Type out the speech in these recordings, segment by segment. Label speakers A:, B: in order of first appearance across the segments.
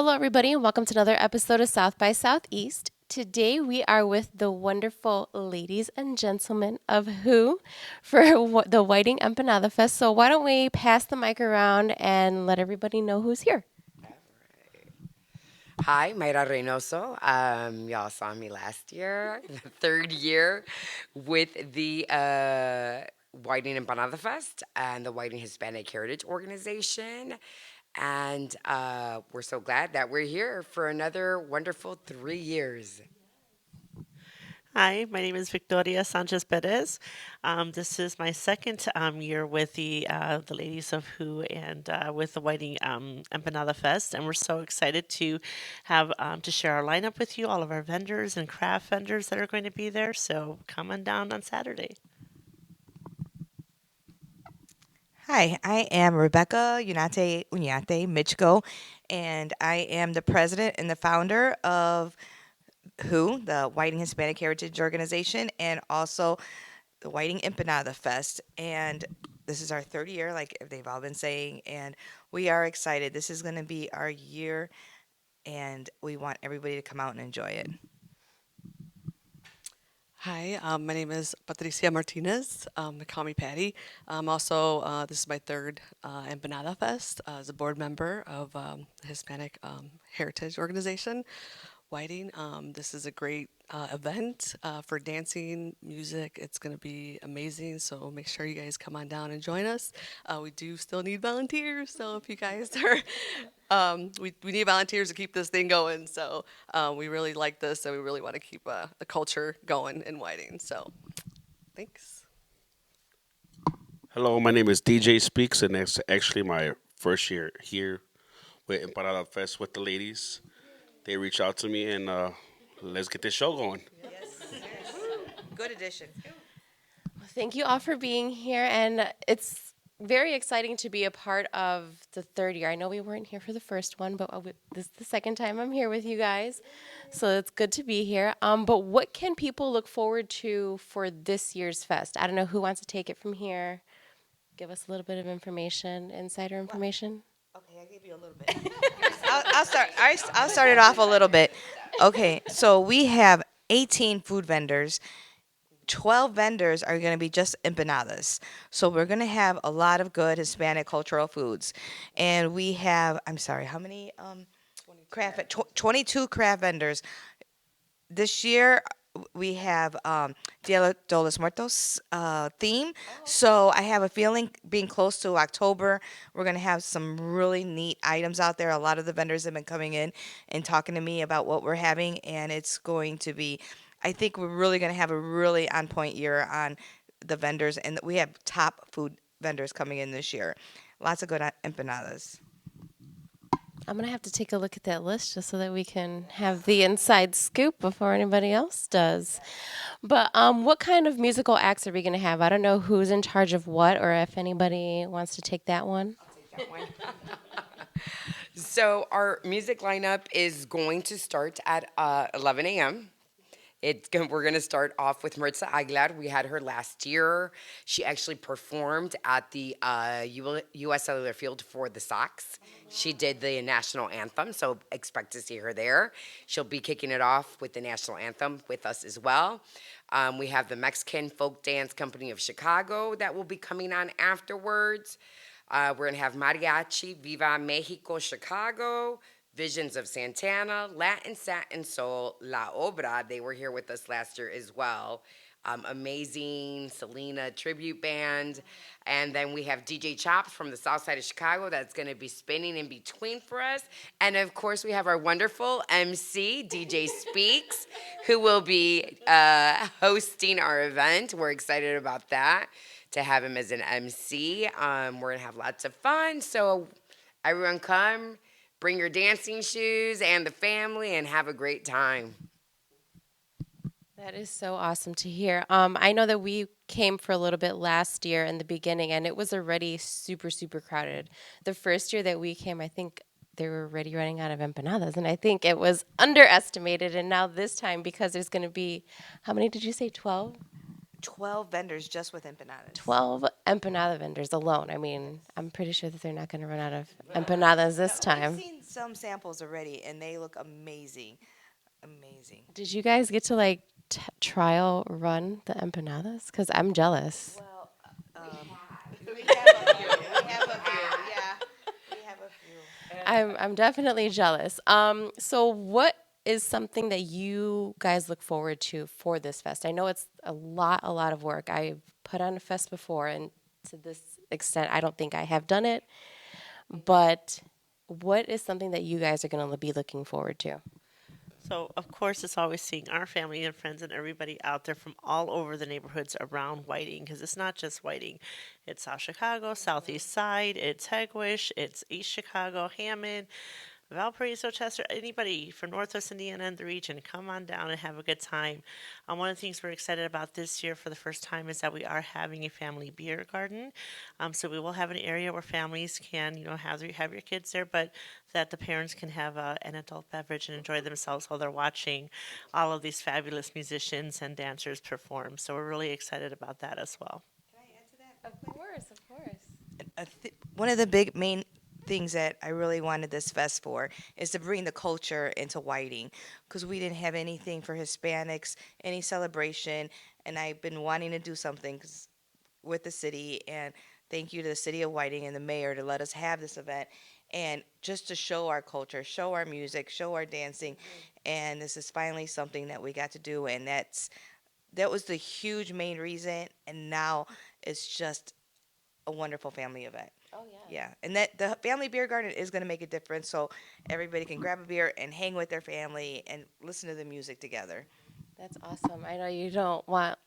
A: Hello, everybody, and welcome to another episode of South by Southeast. Today, we are with the wonderful ladies and gentlemen of Who for the Whiting Empanada Fest. So, why don't we pass the mic around and let everybody know who's here?
B: Hi, Mayra Reynoso. Y'all saw me last year, the third year, with the Whiting Empanada Fest and the Whiting Hispanic Heritage Organization. And we're so glad that we're here for another wonderful 3 years.
C: Hi, my name is Victoria Sanchez Perez. This is my second year with the ladies of Who and with the Whiting Empanada Fest, and we're so excited to have to share our lineup with you, all of our vendors and craft vendors that are going to be there. So come on down on Saturday.
D: Hi, I am Rebecca Unate Unyate Michko, and I am the president and the founder of WHO, the Whiting Hispanic Heritage Organization, and also the Whiting Empanada Fest. And this is our third year, like they've all been saying, and we are excited. This is going to be our year, and we want everybody to come out and enjoy it.
E: Hi, my name is Patricia Martinez. They call me Patty. Also, this is my third Empanada Fest as a board member of the Hispanic Heritage Organization, Whiting. This is a great event for dancing, music. It's going to be amazing. So make sure you guys come on down and join us. We do still need volunteers. So if you guys are, we need volunteers to keep this thing going. So we really like this, and we really want to keep the culture going in Whiting. So thanks.
F: Hello, my name is DJ Speaks, and it's actually my first year here with Empanada Fest with the ladies. They reached out to me, and let's get this show going.
D: Good addition.
A: Thank you all for being here, and it's very exciting to be a part of the third year. I know we weren't here for the first one, but this is the second time I'm here with you guys, so it's good to be here. But what can people look forward to for this year's fest? I don't know who wants to take it from here. Give us a little bit of information, insider information.
D: Okay, I gave you a little bit. I'll start. I'll start it off a little bit. Okay, so we have 18 food vendors. 12 vendors are going to be just empanadas. So we're going to have a lot of good Hispanic cultural foods. And we have, I'm sorry, how many craft 22 craft vendors. This year we have Dia de los Muertos theme. So I have a feeling being close to October, we're going to have some really neat items out there. A lot of the vendors have been coming in and talking to me about what we're having, and it's going to be, I think we're really going to have a really on point year on the vendors, and we have top food vendors coming in this year. Lots of good empanadas.
A: I'm gonna have to take a look at that list just so that we can have the inside scoop before anybody else does. But what kind of musical acts are we gonna have? I don't know who's in charge of what, or if anybody wants to take that one.
B: So our music lineup is going to start at 11 a.m. We're going to start off with Maritza Aguilar. We had her last year. She actually performed at the U.S. Cellular Field for the Sox. She did the national anthem, so expect to see her there. She'll be kicking it off with the national anthem with us as well. We have the Mexican Folk Dance Company of Chicago that will be coming on afterwards. We're going to have Mariachi Viva Mexico Chicago, Visions of Santana, Latin Satin Soul, La Obra. They were here with us last year as well. Amazing Selena tribute band. And then we have DJ Chops from the south side of Chicago that's going to be spinning in between for us. And of course, we have our wonderful MC, DJ Speaks, who will be hosting our event. We're excited about that, to have him as an MC. We're going to have lots of fun. So everyone come, bring your dancing shoes and the family, and have a great time.
A: That is so awesome to hear. I know that we came for a little bit last year in the beginning, and it was already super, super crowded. The first year that we came, I think they were already running out of empanadas, and I think it was underestimated. And now this time, because there's going to be, how many did you say, 12?
D: 12 vendors just with empanadas.
A: 12 empanada vendors alone. I mean, I'm pretty sure that they're not going to run out of empanadas this
D: We've
A: time.
D: seen some samples already, and they look amazing. Amazing.
A: Did you guys get to like trial run the empanadas? Because I'm jealous.
D: Well, we have a few. We have a few. Yeah, we have a few.
A: I'm definitely jealous. So what is something that you guys look forward to for this fest? I know it's a lot of work. I've put on a fest before, and to this extent, I don't think I have done it. But what is something that you guys are going to be looking forward to?
C: So, of course, it's always seeing our family and friends and everybody out there from all over the neighborhoods around Whiting, because it's not just Whiting. It's South Chicago, Southeast Side, it's Hegewisch, it's East Chicago, Hammond, Valparaiso, Chester, anybody from Northwest Indiana and the region, come on down and have a good time. One of the things we're excited about this year for the first time is that we are having a family beer garden. So we will have an area where families can, have your kids there, but that the parents can have an adult beverage and enjoy themselves while they're watching all of these fabulous musicians and dancers perform. So we're really excited about that as well.
A: Of course, of course.
D: One of the big main things that I really wanted this fest for is to bring the culture into Whiting because we didn't have anything for Hispanics, any celebration, and I've been wanting to do something with the city. And thank you to the city of Whiting and the mayor to let us have this event and just to show our culture, show our music, show our dancing. And this is finally something that we got to do, and that was the huge main reason. And now it's just a wonderful family event.
A: Oh yeah.
D: Yeah, and that the family beer garden is going to make a difference. So everybody can grab a beer and hang with their family and listen to the music together.
A: That's awesome. I know you don't want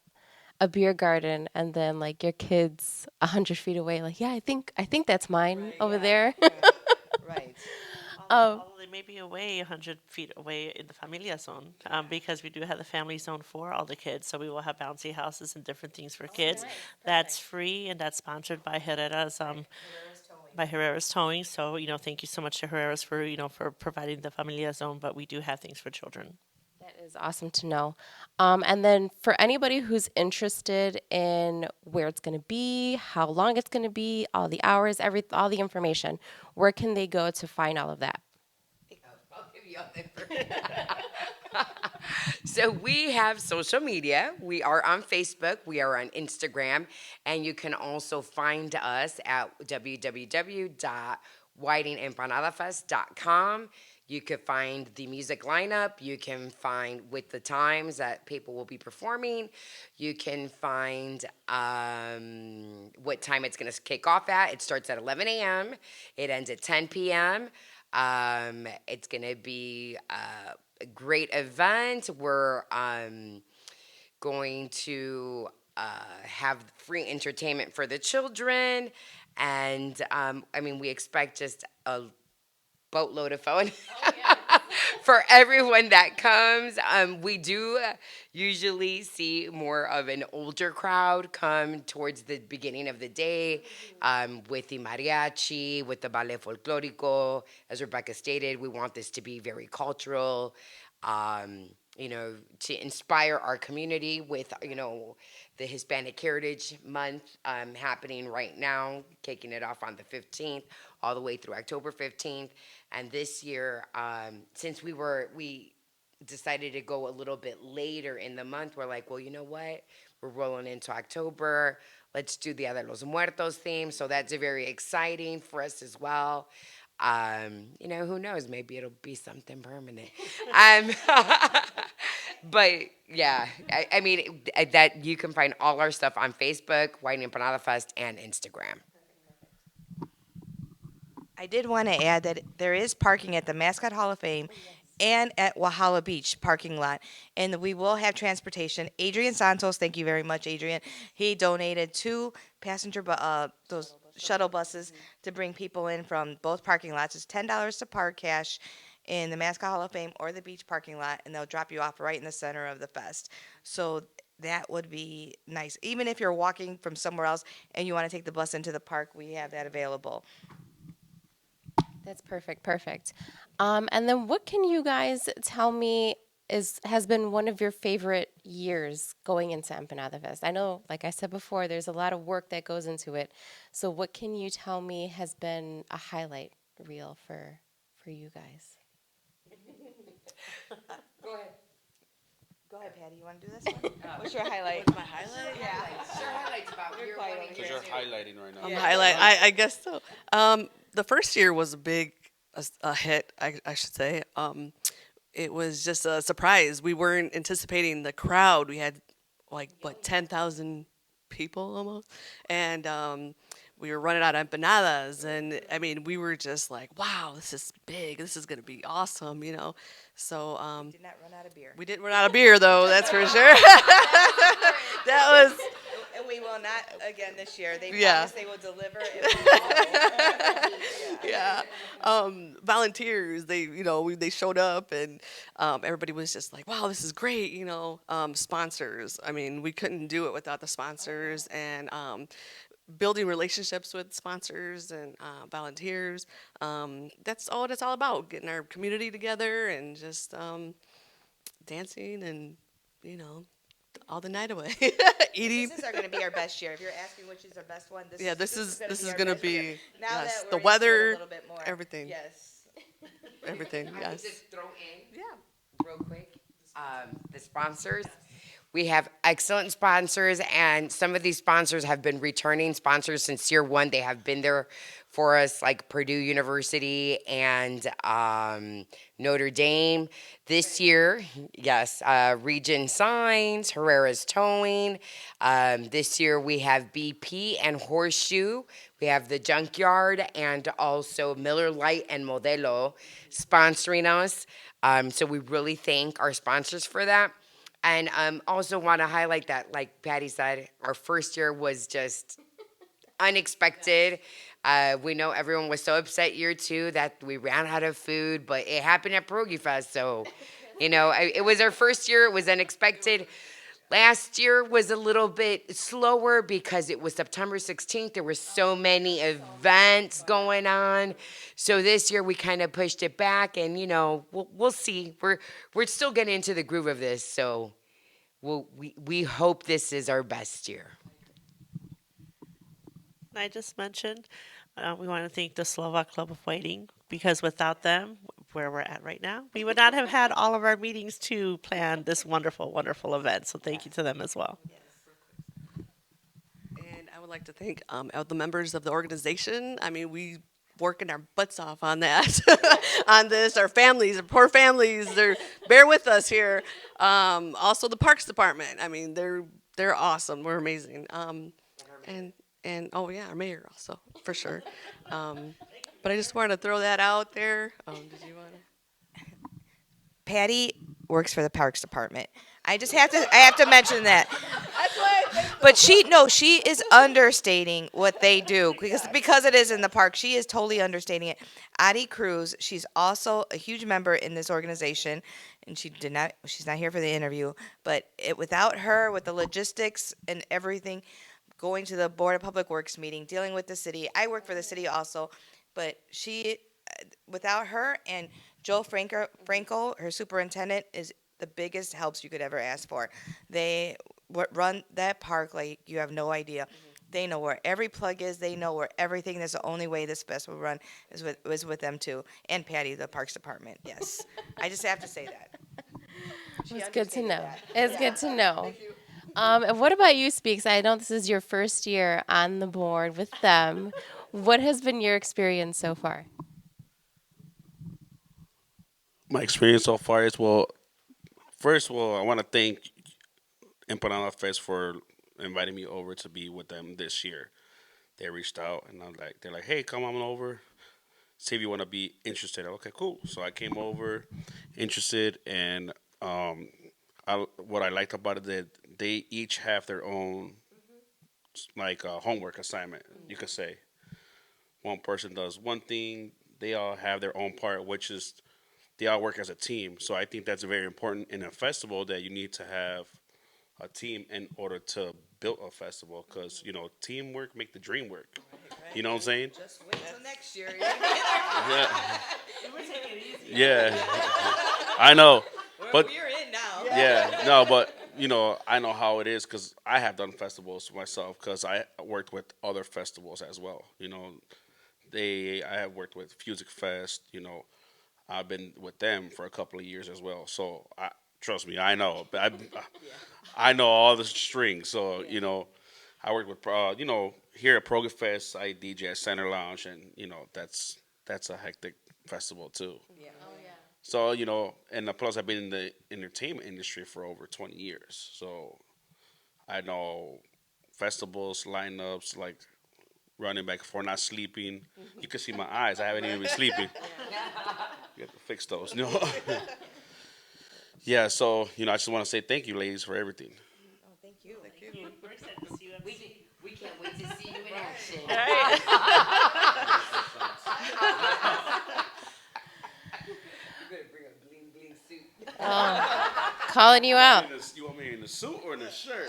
A: a beer garden and then like your kids 100 feet away. Like, yeah, I think that's mine over there.
D: Right.
A: um,
C: Although they may be away 100 feet away in the familia zone, because we do have the family zone for all the kids. So we will have bouncy houses and different things for kids. That's free and that's sponsored by Herrera's Towing. So, thank you so much to Herrera's for, for providing the familia zone, but we do have things for children.
A: that is awesome to know. And then for anybody who's interested in where it's going to be, how long it's going to be, all the hours, all the information, where can they go to find all of that?
B: I'll give you all the information. So we have social media. We are on Facebook, we are on Instagram, and you can also find us at www.whitingempanadafest.com. You can find the music lineup. You can find with the times that people will be performing. You can find what time it's going to kick off at. It starts at 11 a.m. It ends at 10 p.m. It's going to be a great event. We're going to have free entertainment for the children. And I mean, we expect just a boatload of fun for everyone that comes. We do usually see more of an older crowd come towards the beginning of the day with the mariachi, with the ballet folklorico. As Rebecca stated, we want this to be very cultural. To inspire our community with, the Hispanic Heritage Month happening right now, kicking it off on the 15th, all the way through October 15th. And this year, since we decided to go a little bit later in the month, we're like, well, you know what? We're rolling into October. Let's do the Dia de los Muertos theme. So that's very exciting for us as well. Who knows? Maybe it'll be something permanent. Um, but yeah, I mean that you can find all our stuff on Facebook, Whiting Empanada Fest, and Instagram.
D: I did want to add that there is parking at the Mascot Hall of Fame and at Wahala Beach parking lot. And we will have transportation. Adrian Santos, thank you very much, Adrian. He donated two those shuttle buses to bring people in from both parking lots. It's $10 to park cash in the Mascot Hall of Fame or the beach parking lot, and they'll drop you off right in the center of the fest. So that would be nice. Even if you're walking from somewhere else and you want to take the bus into the park, we have that available.
A: That's perfect, perfect. And then what can you guys tell me is has been one of your favorite years going into Empanada Fest? I know, like I said before, there's a lot of work that goes into it. So what can you tell me has been a highlight reel for you guys?
D: Go ahead, Patty. You want to do this one? What's your highlight?
E: My highlight?
B: Share highlights about your
D: quiet
B: wedding
D: over
F: Because
D: here.
F: you're highlighting right now.
E: Highlight. I guess so. The first year was a big a hit. I should say. It was just a surprise. We weren't anticipating the crowd. We had like what 10,000 people almost, and we were running out of empanadas, and I mean we were just like, wow, this is big. This is gonna be awesome, you know. So
D: Did not run out of beer.
E: we didn't run out of beer though. That's for sure. That was
D: And we will not again this year. They
E: Yeah.
D: promise they will deliver. If we
E: yeah. Volunteers, they showed up, and everybody was just like, wow, this is great, you know. Sponsors, I mean, we couldn't do it without the sponsors, and building relationships with sponsors and volunteers. That's all it's all about, getting our community together and just dancing and, you know, all the night away. Eating.
D: This is going to be our best year. If you're asking which is our best one,
E: Yeah, this is
D: our
E: gonna
D: best year.
E: be
D: Now
E: yes,
D: that
E: the
D: we're into it
E: weather,
D: a little bit more.
E: everything.
D: Yes.
E: Everything.
B: I can
E: Yes.
B: just throw in
E: Yeah.
B: real quick the sponsors. We have excellent sponsors, and some of these sponsors have been returning sponsors since year one. They have been there for us, like Purdue University and Notre Dame. This year, yes, Region Signs, Herrera's Towing. This year we have BP and Horseshoe. We have the Junkyard and also Miller Lite and Modelo sponsoring us. So we really thank our sponsors for that. And also want to highlight that, like Patty said, our first year was just unexpected. We know everyone was so upset year two that we ran out of food, but it happened at Pierogi Fest. So, it was our first year. It was unexpected. Last year was a little bit slower because it was September 16th. There were so many events going on. So this year we kind of pushed it back, and we'll see. We're still getting into the groove of this, so we hope this is our best year.
C: I just mentioned, we want to thank the Slovak Club of Whiting because without them, where we're at right now, we would not have had all of our meetings to plan this wonderful, wonderful event. So thank you to them as well.
E: And I would like to thank all the members of the organization. I mean, we working our butts off on that, on this. Our families, our poor families, they're bear with us here. Also, the Parks Department. I mean, they're awesome. We're amazing. And oh yeah, our mayor also for sure. But I just wanted to throw that out there. Did you want to?
D: Patty works for the Parks Department. I have to mention that. But she is understating what they do because it is in the park. She is totally understating it. Addie Cruz, she's also a huge member in this organization, and she's not here for the interview. But without her, with the logistics and everything, going to the Board of Public Works meeting, dealing with the city. I work for the city also, but without her and Joe Franco, her superintendent, is the biggest helps you could ever ask for. They run that park like you have no idea. They know where every plug is. They know where everything. That's the only way this fest will run is with them too. And Patty, the Parks Department. Yes, I just have to say that.
A: It's good to know. It's good to know. And what about you, Speaks? I know this is your first year on the board with them. What has been your experience so far?
F: My experience so far is, well, first of all, I want to thank Empanada Fest for inviting me over to be with them this year. They reached out and they're like, hey, come on over, see if you want to be interested. Okay, cool. So I came over, interested, and what I liked about it that they each have their own like homework assignment. You could say one person does one thing, they all have their own part, which is they all work as a team. So I think that's very important in a festival that you need to have a team in order to build a festival because teamwork make the dream work. You know what I'm saying?
D: Just wait till next year.
F: Yeah. Yeah. I know. But
D: We're in
F: Yeah, no, but I know how it is because I have done festivals myself because I worked with other festivals as well. I have worked with Fusic Fest. I've been with them for a couple of years as well. So trust me, I know. I know all the strings. So I worked with here at Proga Fest. I DJ at Center Lounge, and that's a hectic festival too. So and plus I've been in the entertainment industry for over 20 years. So I know festivals, lineups, like running back for not sleeping. You can see my eyes. I haven't even been sleeping. You have to fix those. No. Yeah. So I just want to say thank you, ladies, for everything.
D: Thank you.
C: We're excited to see you.
B: We can't wait to see you in action. You better bring a bling bling suit.
A: Calling you out.
F: You want me in the suit or in the shirt?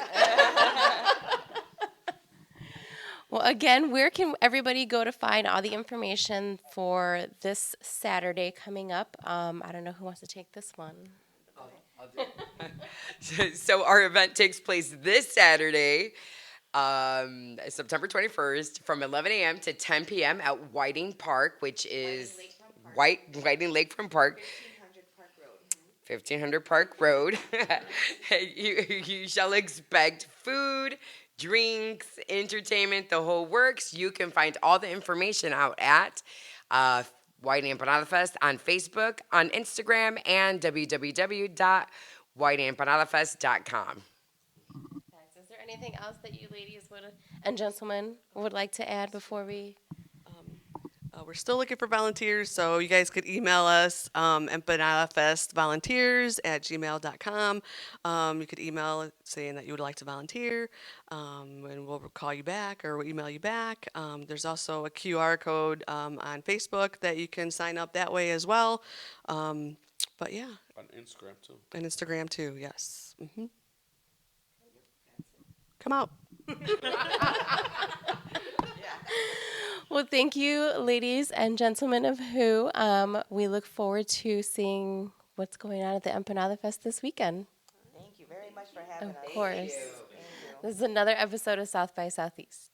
A: Well, again, where can everybody go to find all the information for this Saturday coming up? I don't know who wants to take this one.
B: So our event takes place this Saturday, September 21st, from 11 a.m. to 10 p.m. at Whiting Park, which is Whiting Lakefront Park. 1500 Park Road. you shall expect food, drinks, entertainment, the whole works. You can find all the information out at Whiting Empanada Fest on Facebook, on Instagram, and www.whitingempanadafest.com.
A: Is there anything else that you ladies and gentlemen would like to add before we?
E: We're still looking for volunteers, so you guys could email us, empanadafestvolunteers@gmail.com. You could email saying that you would like to volunteer, and we'll call you back or we'll email you back. There's also a QR code on Facebook that you can sign up that way as well. But yeah,
F: On Instagram too.
E: and Instagram too, yes. Come out.
A: Well, thank you, ladies and gentlemen of Who. We look forward to seeing what's going on at the Empanada Fest this weekend.
D: Thank you very much for having us.
A: Of course. This is another episode of South by Southeast.